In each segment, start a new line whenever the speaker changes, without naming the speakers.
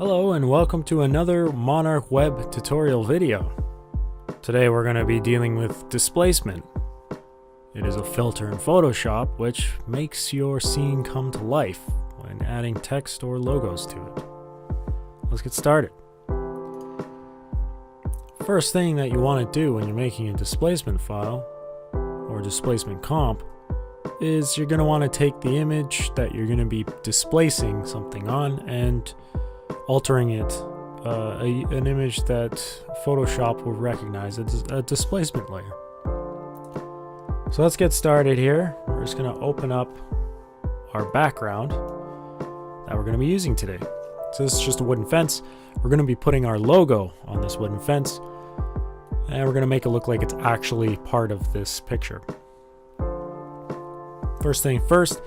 Hello and welcome to another Monarch Web tutorial video. Today we're going to be dealing with displacement. It is a filter in Photoshop which makes your scene come to life when adding text or logos to it. Let's get started. First thing that you want to do when you're making a displacement file or displacement comp is you're going to want to take the image that you're going to be displacing something on and altering it an image that Photoshop will recognize as a displacement layer. So let's get started here. We're just going to open up our background that we're going to be using today. So this is just a wooden fence. We're going to be putting our logo on this wooden fence, and we're going to make it look like it's actually part of this picture. First thing first,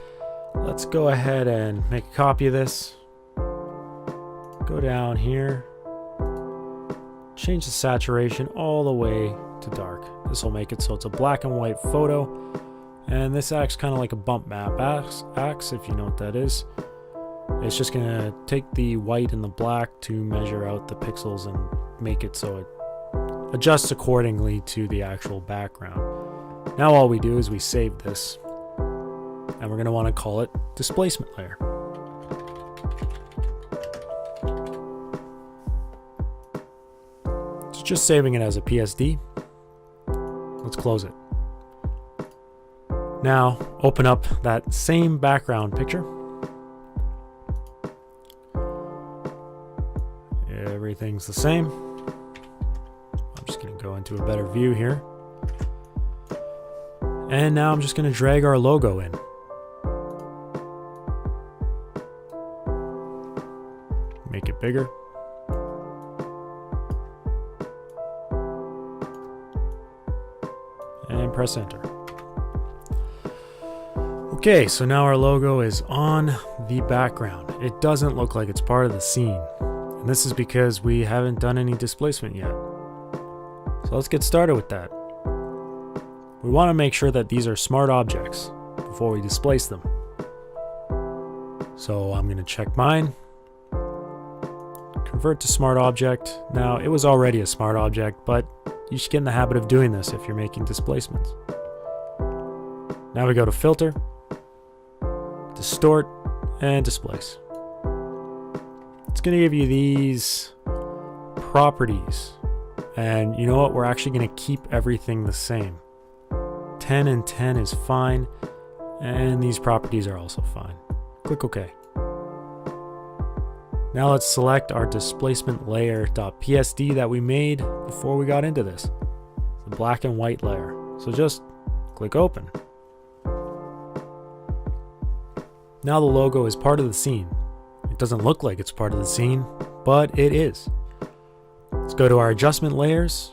let's go ahead and make a copy of this. Go down here, change the saturation all the way to dark. This will make it so it's a black and white photo, and this acts kind of like a bump map acts, if you know what that is. It's just going to take the white and the black to measure out the pixels and make it so it adjusts accordingly to the actual background. Now all we do is we save this, and we're going to want to call it displacement layer. Just saving it as a PSD. Let's close it. Now open up that same background picture. Everything's the same. I'm just going to go into a better view here. And now I'm just going to drag our logo in. Make it bigger. And press enter. Okay, so now our logo is on the background. It doesn't look like it's part of the scene, and this is because we haven't done any displacement yet. So let's get started with that. We want to make sure that these are smart objects before we displace them. So I'm going to check mine, convert to smart object. Now it was already a smart object, but you should get in the habit of doing this if you're making displacements. Now we go to Filter, Distort, and Displace. It's going to give you these properties. And you know what? We're actually going to keep everything the same. 10 and 10 is fine. And these properties are also fine. Click OK. Now let's select our displacement layer.psd that we made before we got into this, the black and white layer. So just click open. Now the logo is part of the scene. It doesn't look like it's part of the scene, but it is. Let's go to our adjustment layers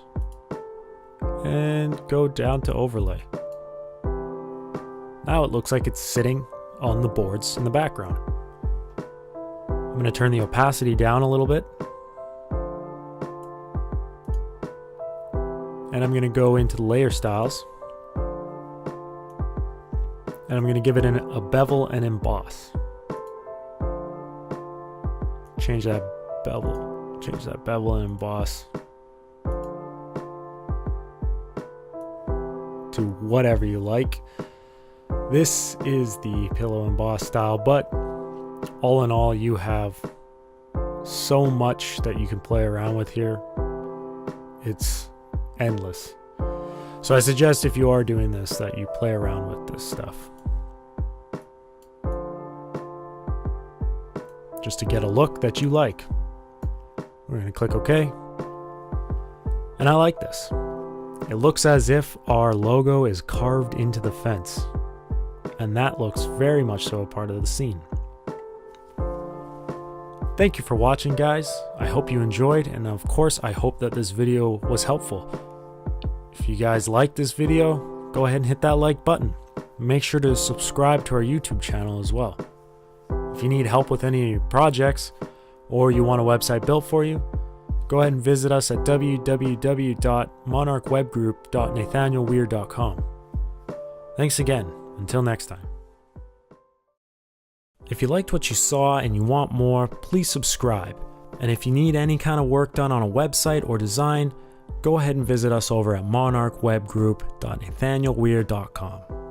and go down to overlay. Now it looks like it's sitting on the boards in the background. I'm going to turn the opacity down a little bit. And I'm going to go into the layer styles. And I'm going to give it a bevel and emboss. Change that bevel and emboss to whatever you like. This is the pillow emboss style, but all in all, you have so much that you can play around with here. It's endless. So I suggest if you are doing this that you play around with this stuff, just to get a look that you like. We're going to click OK. And I like this. It looks as if our logo is carved into the fence. And that looks very much so a part of the scene. Thank you for watching, guys. I hope you enjoyed, and of course I hope that this video was helpful. If you guys like this video, go ahead and hit that like button. Make sure to subscribe to our YouTube channel as well. If you need help with any of your projects, or you want a website built for you, go ahead and visit us at www.monarchwebgroup.nathanielweir.com. Thanks again. Until next time. If you liked what you saw and you want more, please subscribe. And if you need any kind of work done on a website or design, go ahead and visit us over at monarchwebgroup.nathanielweir.com.